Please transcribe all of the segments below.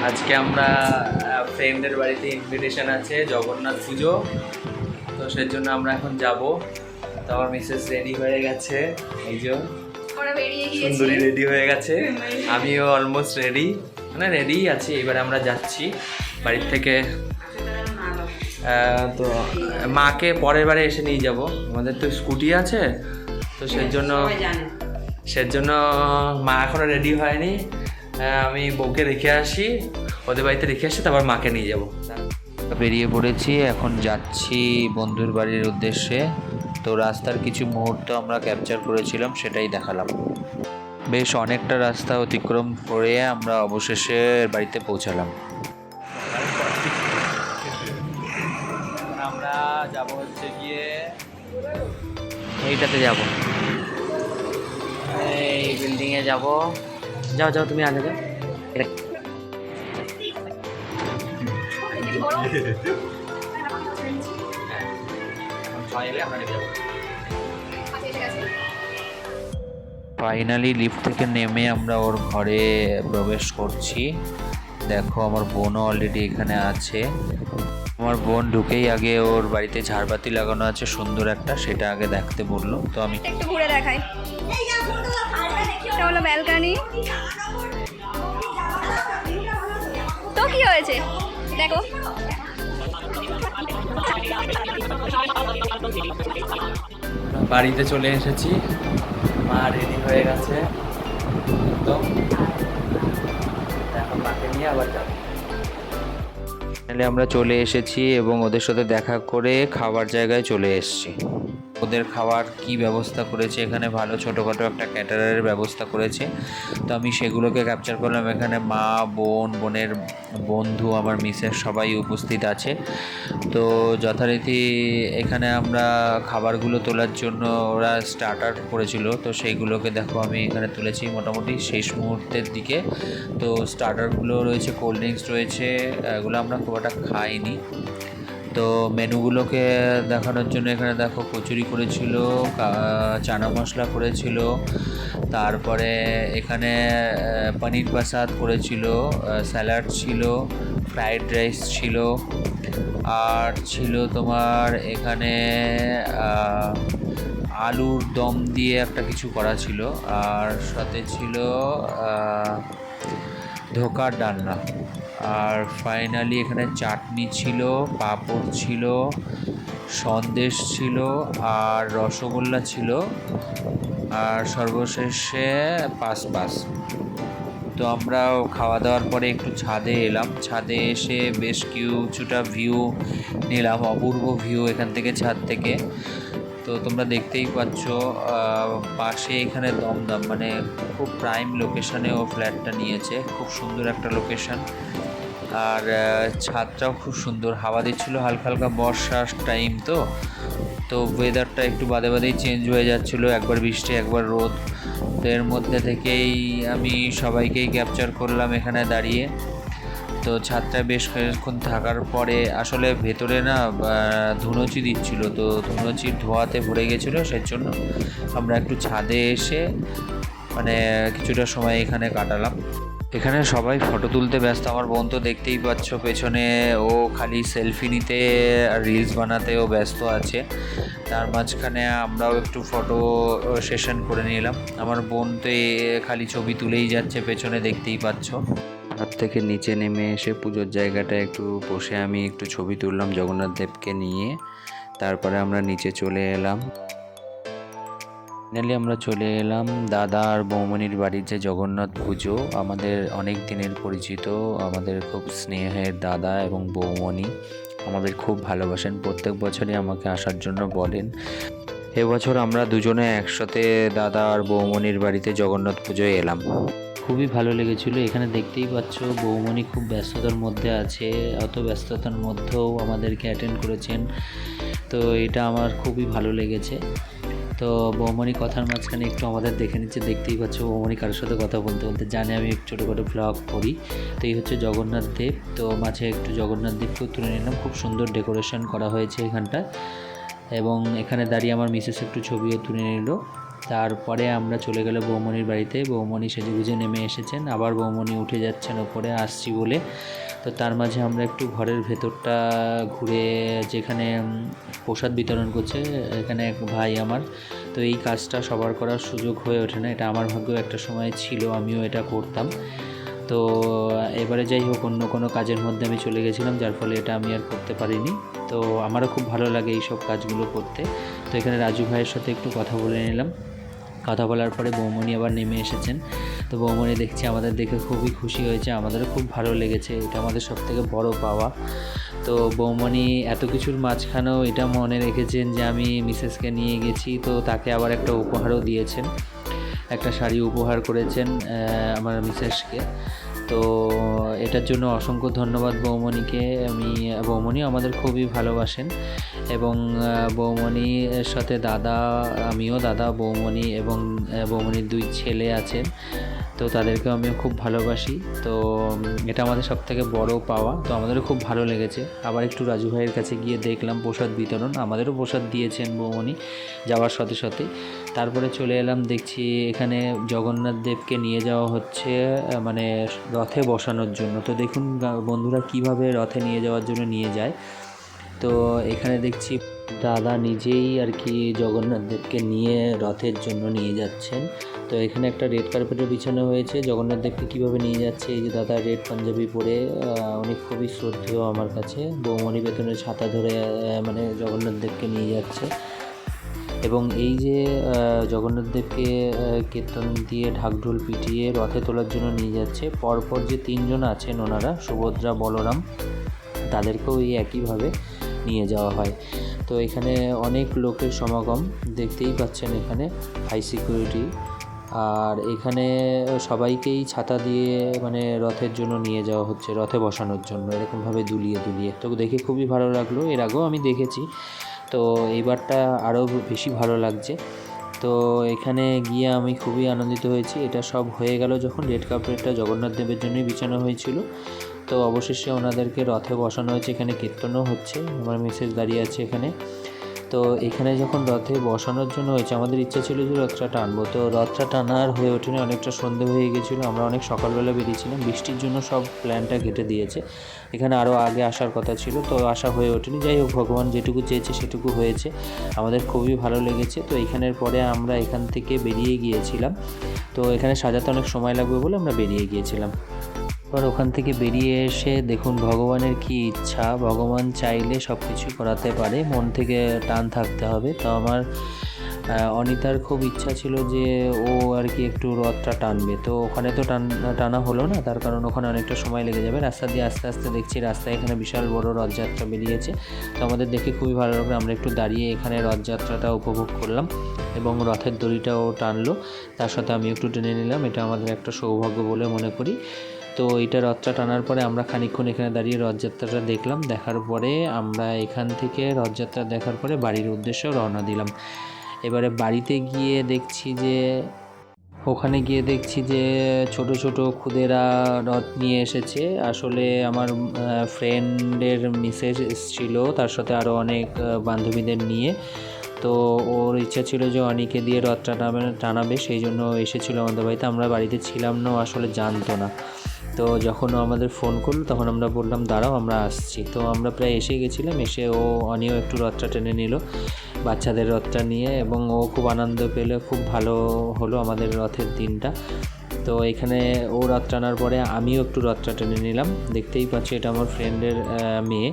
আজকে আমরা ফ্রেন্ডের বাড়িতে ইনভিটেশন আছে, জগন্নাথ পুজো। তো সেজন্য আমরা এখন যাব। তো আমার মিসেস রেডি হয়ে গেছে, এই যে সুন্দরী রেডি হয়ে গেছে, আমিও অলমোস্ট রেডি, মানে রেডি আছি। এবারে আমরা যাচ্ছি বাড়ির থেকে। তো মাকে পরের বারে এসে নিয়ে যাব, আমাদের তো স্কুটি আছে। তো সেজন্য মা এখনও রেডি হয়নি। আমি বউকে রেখে আসি, ওদের বাড়িতে রেখে আসি, তারপর মাকে নিয়ে যাব। বেরিয়ে পড়েছি, এখন যাচ্ছি বন্ধুর বাড়ির উদ্দেশ্যে। তো রাস্তার কিছু মুহূর্ত আমরা ক্যাপচার করেছিলাম, সেটাই দেখালাম। বেশ অনেকটা রাস্তা অতিক্রম করে আমরা অবশেষে বাড়িতে পৌঁছালাম। আমরা যাব হচ্ছে গিয়ে এইটাতে যাব, এই বিল্ডিংয়ে যাব। যাও যাও, তুমি আগে যাও। ফাইনালি লিফট থেকে নেমে আমরা ওর ঘরে প্রবেশ করছি। দেখো, আমার বোনও অলরেডি এখানে আছে। আমার বোন ঢুকেই আগে ওর বাড়িতে ঝাড়বাতি লাগানো আছে সুন্দর একটা, সেটা আগে দেখতে বললো। তো আমি একটু ঘুরে দেখাই। এটা হলো ব্যালকনি। তো কি হয়েছে দেখো। বাড়িতে চলে এসেছি, মা রেডি হয়ে গেছে। তো এখন মাকে নিয়ে আবার যাবো। আমরা চলে এসেছি এবং ওদের সাথে দেখা করে খাবার জায়গায় চলে এসেছি। ওদের খাবার কি ব্যবস্থা করেছে, এখানে ভালো ছোটোখাটো একটা ক্যাটারারের ব্যবস্থা করেছে। তো আমি সেগুলোকে ক্যাপচার করলাম। এখানে মা, বোনের বন্ধু, আমার মিসেস সবাই উপস্থিত আছে। তো যথারীতি এখানে আমরা খাবারগুলো তোলার জন্য ওরা স্টার্টার করেছিল, তো সেইগুলোকে দেখো আমি এখানে তুলেছি মোটামুটি শেষ মুহূর্তের দিকে। তো স্টার্টারগুলো রয়েছে, কোল্ড ড্রিঙ্কস রয়েছে, এগুলো আমরা খুব একটা খাইনি। তো মেনুগুলোকে দেখানোর জন্য এখানে দেখো কচুরি করেছিল, চানা মশলা করেছিল, তারপরে এখানে পনির প্রসাদ করেছিল, স্যালাড ছিল, ফ্রাইড রাইস ছিল, আর ছিল তোমার এখানে আলুর দম দিয়ে একটা কিছু করা ছিল, আর সাথে ছিল ধোকার ডালনা। আর ফাইনালি এখানে চাটনি ছিল, পাঁপড় ছিল, সন্দেশ ছিল, আর রসগোল্লা ছিল, আর সর্বশেষে পাস। তো আমরা খাওয়া দাওয়ার পরে একটু ছাদে এলাম। ছাদে এসে বেশ কিছুটা ভিউ নিলাম, অপূর্ব ভিউ এখান থেকে, ছাদ থেকে। তো তোমরা দেখতেই পাচ্ছ পাশে এখানে দমদম, মানে খুব প্রাইম লোকেশানে ও ফ্ল্যাটটা নিয়েছে, খুব সুন্দর একটা লোকেশান। আর ছাদটাও খুব সুন্দর, হাওয়া দিচ্ছিলো হালকা হালকা, বর্ষার টাইম তো ওয়েদারটা একটু বাদেই চেঞ্জ হয়ে যাচ্ছিলো, একবার বৃষ্টি একবার রোদ। তো এর মধ্যে থেকেই আমি সবাইকেই ক্যাপচার করলাম এখানে দাঁড়িয়ে। তো ছাদটা বেশ কিছুক্ষণ থাকার পরে আসলে ভেতরে না ধুনুচি দিচ্ছিলো, তো ধুনুচির ধোয়াতে ভরে গেছিলো, সেজন্য আমরা একটু ছাদে এসে মানে কিছুটা সময় এখানে কাটালাম। এখানে সবাই ফটো তুলতে ব্যস্ত। আমার বোন তো দেখতেই পাচ্ছ পেছনে, ও খালি সেলফি নিতে আর রিলস বানাতেও ব্যস্ত আছে। তার মাঝখানে আমরাও একটু ফটো সেশন করে নিলাম। আমার বোন তো খালি ছবি তুলেই যাচ্ছে পেছনে, দেখতেই পাচ্ছ। হাত থেকে নিচে নেমে এসে পুজোর জায়গাটায় একটু বসে আমি একটু ছবি তুললাম জগন্নাথ দেবকে নিয়ে। তারপরে আমরা নিচে চলে এলাম। ফাইনালি আমরা চলে এলাম দাদা আর বৌমনির বাড়ির যে জগন্নাথ পুজো, আমাদের অনেক দিনের পরিচিত, আমাদের খুব স্নেহের দাদা এবং বৌমনি আমাদের খুব ভালোবাসেন, প্রত্যেক বছরই আমাকে আসার জন্য বলেন। এবছর আমরা দুজনে একসাথে দাদা আর বৌমনির বাড়িতে জগন্নাথ পুজোয় এলাম। খুবই ভালো লেগেছিলো। এখানে দেখতেই পাচ্ছ বৌমনি খুব ব্যস্ততার মধ্যে আছে, অত ব্যস্ততার মধ্যেও আমাদেরকে অ্যাটেন্ড করেছেন, তো এটা আমার খুবই ভালো লেগেছে। তো বৌমনি কথার মাঝখানে একটু আমাদের দেখে নিচ্ছে, দেখতেই পাচ্ছ বৌমনি কারোর সাথে কথা বলতে বলতে জানে আমি একটু ছোটোখাটো ব্লগ করি। তো এই হচ্ছে জগন্নাথ দেব, তো মাঝে একটু জগন্নাথ দেবকেও তুলে নিলাম, খুব সুন্দর ডেকোরেশন করা হয়েছে এখানটা। এবং এখানে দাঁড়িয়ে আমার মিসেস একটু ছবিও তুলে নিল। তারপরে আমরা চলে গেল বৌমনির বাড়িতে। বৌমনি সেজেগুজে নেমে এসেছেন, আবার বৌমনি উঠে যাচ্ছেন ওপরে আসছি বলে। তো তার মাঝে আমরা একটু ঘরের ভেতরটা ঘুরে, যেখানে প্রসাদ বিতরণ করছে এখানে এক ভাই আমার। তো এই কাজটা সবার করার সুযোগ হয়ে ওঠে না, এটা আমার ভাগ্য একটা সময় ছিল, আমিও এটা করতাম। তো এবারে যাই হোক, অন্য কোনো কাজের মধ্যে আমি চলে গেছিলাম, যার ফলে এটা আমি আর করতে পারিনি। তো আমারও খুব ভালো লাগে এইসব কাজগুলো করতে। তো এখানে রাজু ভাইয়ের সাথে একটু কথা বলে নিলাম। কথা বলার পরে বৌমনি আবার নেমে এসেছেন। তো বৌমনি দেখছি আমাদের দেখে খুবই খুশি হয়েছে, আমাদেরও খুব ভালো লেগেছে, এটা আমাদের সবথেকে বড় পাওয়া। তো বৌমনি এত কিছুর মাঝখানেও এটা মনে রেখেছেন যে আমি মিসেসকে নিয়ে গেছি, তো তাকে আবার একটা উপহারও দিয়েছেন, একটা শাড়ি উপহার করেছেন আমার মিসেসকে। তো এটার জন্য অসংখ্য ধন্যবাদ বৌমনিকে। বৌমনি আমাদের খুবই ভালোবাসেন, এবং বৌমনির সাথে দাদা, আমিও দাদা, বৌমনি এবং বৌমনির 2 ছেলে আছেন, তো তাদেরকেও আমিও খুব ভালোবাসি। তো এটা আমাদের সবথেকে বড় পাওয়া। তো আমাদেরও খুব ভালো লেগেছে। আবার একটু রাজু ভাইয়ের কাছে গিয়ে দেখলাম প্রসাদ বিতরণ, আমাদেরও প্রসাদ দিয়েছেন বৌমনি যাওয়ার সাথে সাথে। তারপরে চলে এলাম, দেখছি এখানে জগন্নাথ দেবকে নিয়ে যাওয়া হচ্ছে মানে রথে বসানোর জন্য। তো দেখুন বন্ধুরা কিভাবে রথে নিয়ে যাওয়ার জন্য নিয়ে যায়। তো এখানে দেখছি দাদা নিজেই আর কি জগন্নাথ দেবকে নিয়ে রথের জন্য নিয়ে যাচ্ছেন। তো এখানে একটা রেড কার্পেটও বিছানো হয়েছে, জগন্নাথ দেবকে কীভাবে নিয়ে যাচ্ছে। এই যে দাদা রেড পাঞ্জাবি পরে, উনি খুবই শ্রদ্ধেয় আমার কাছে। বৌমনি বেতনের ছাতা ধরে মানে জগন্নাথ দেবকে নিয়ে যাচ্ছে। এবং এই যে জগন্নাথ দেবকে কীর্তন দিয়ে ঢাকঢোল পিটিয়ে রথে তোলার জন্য নিয়ে যাচ্ছে, পরপর যে 3 জন আছেন ওনারা, সুভদ্রা, বলরাম, তাদেরকেও এই একইভাবে নিয়ে যাওয়া হয়। তো এখানে অনেক লোকের সমাগম দেখতেই পাচ্ছেন, এখানে হাই সিকিউরিটি। আর এখানে সবাইকেই ছাতা দিয়ে মানে রথের জন্য নিয়ে যাওয়া হচ্ছে, রথে বসানোর জন্য, এরকমভাবে দুলিয়ে দুলিয়ে। তো দেখে খুবই ভালো লাগলো, এর আগেও আমি দেখেছি, তো এইবারটা আরও বেশি ভালো লাগছে। তো এখানে গিয়ে আমি খুবই আনন্দিত হয়েছি। এটা সব হয়ে গেল যখন রেড কার্পেটটা জগন্নাথ দেবের জন্যই বিছানো হয়েছিল। তো অবশেষে ওনাদেরকে রথে বসানো হয়েছে, এখানে কীর্তনও হচ্ছে, আমার মিসেস দাঁড়িয়ে আছে এখানে। তো এখানে যখন রথে বসানোর জন্য হয়েছে, আমাদের ইচ্ছা ছিল যে রথটা টানবো, তো রথটা টানার হয়ে ওঠেনি, অনেকটা সন্ধে হয়ে গেছিলো, আমরা অনেক সকালবেলা বেরিয়েছিলাম, বৃষ্টির জন্য সব প্ল্যানটা কেটে দিয়েছে। এখানে আরও আগে আসার কথা ছিল, তো আসা হয়ে ওঠেনি। যাই হোক, ভগবান যেটুকু চেয়েছে সেটুকু হয়েছে, আমাদের খুবই ভালো লেগেছে। তো এখানের পরে আমরা এখান থেকে বেরিয়ে গিয়েছিলাম। তো এখানে সাজাতে অনেক সময় লাগবে বলে আমরা বেরিয়ে গিয়েছিলাম। এবার ওখান থেকে বেরিয়ে এসে দেখুন ভগবানের কি ইচ্ছা, ভগবান চাইলে সব কিছুই করাতে পারে, মন থেকে টান থাকতে হবে। তো আমার অনিতার খুব ইচ্ছা ছিল যে ও আর কি একটু রথটা টানবে। তো ওখানে তো টানা হলো না, তার কারণ ওখানে অনেকটা সময় লেগে যাবে। রাস্তা দিয়ে আস্তে আস্তে দেখছি রাস্তায় এখানে বিশাল বড় রথযাত্রা বেরিয়েছে। তো আমাদের দেখে খুবই ভালো লাগলো, আমরা একটু দাঁড়িয়ে এখানে রথযাত্রাটা উপভোগ করলাম, এবং রথের দড়িটাও টানলো, তার সাথে আমি একটু টেনে নিলাম। এটা আমাদের একটা সৌভাগ্য বলে মনে করি। তো এইটা রথটা টানার পরে আমরা খানিকক্ষণ এখানে দাঁড়িয়ে রথযাত্রাটা দেখলাম। দেখার পরে আমরা এখান থেকে রথযাত্রা দেখার পরে বাড়ির উদ্দেশ্যে রওনা দিলাম। এবারে বাড়িতে গিয়ে দেখছি যে ছোট ছোট খুদেরা রথ নিয়ে এসেছে। আসলে আমার ফ্রেন্ডের মিসেস এসেছিল, তার সাথে আরও অনেক বান্ধবীদের নিয়ে। তো ওর ইচ্ছা ছিল যে অনিকে দিয়ে রথটা টানাবে, সেই জন্য এসেছিলো আমাদের বাড়িতে। আমরা বাড়িতে ছিলাম না, আসলে জানতো না। তো যখন ও আমাদের ফোন করলো তখন আমরা বললাম দাঁড়াও আমরা আসছি। তো আমরা প্রায় এসে গেছিলাম, এসে ও অনিও একটু রথটা টেনে নিল বাচ্চাদের রথটা নিয়ে, এবং ও খুব আনন্দ পেলে, খুব ভালো হলো আমাদের রথের দিনটা। তো এখানে ও রথ টানার পরে আমিও একটু রথটা টেনে নিলাম। দেখতেই পাচ্ছি এটা আমার ফ্রেন্ডের মেয়ে,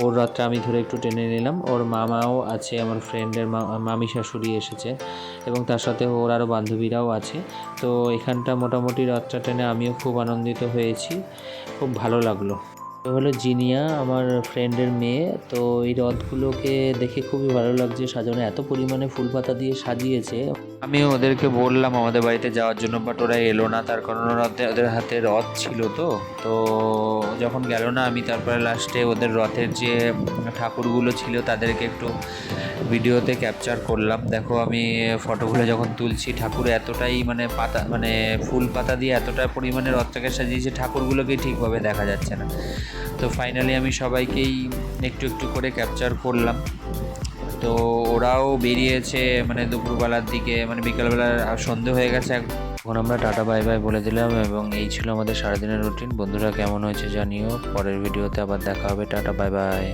ওর রথটা আমি ধরে একটু টেনে নিলাম। ওর মামাও আছে, আমার ফ্রেন্ডের মামি শাশুড়ি এসেছে, এবং তার সাথে ওর আরও বান্ধবীরাও আছে। তো এখানটা মোটামুটি রথটা টেনে আমিও খুব আনন্দিত হয়েছি, খুব ভালো লাগলো। তো হলো জিনিয়া, আমার ফ্রেন্ডের মেয়ে। তো এই রথগুলোকে দেখে খুবই ভালো লাগছে, সাজানো এত পরিমাণে ফুল পাতা দিয়ে সাজিয়েছে। আমি ওদেরকে বললাম আমাদের বাড়িতে যাওয়ার জন্য, বাট ওরা এলো না, তার কারণ ওদের হাতে রথ ছিল। তো যখন গেল না, আমি তারপরে লাস্টে ওদের রথের যে ঠাকুরগুলো ছিল তাদেরকে একটু ভিডিওতে ক্যাপচার করলাম। দেখো আমি ফটোগুলো যখন তুলছি, ঠাকুর এতটাই মানে ফুল পাতা দিয়ে এতটা পরিমাণে রথটাকে সাজিয়েছে, ঠাকুরগুলোকে ঠিকভাবে দেখা যাচ্ছে না। তো ফাইনালি আমি সবাইকেই একটু একটু করে ক্যাপচার করলাম। তো ওরাও বেরিয়েছে মানে দুপুরবেলার দিকে, মানে বিকালবেলা সন্ধে হয়ে গেছে। এখন আমরা টাটা বাই বাই বলে দিলাম এবং এই ছিল আমাদের সারাদিনের রুটিন। বন্ধুরা কেমন হয়েছে জানিও। পরের ভিডিওতে আবার দেখা হবে। Tata bye bye.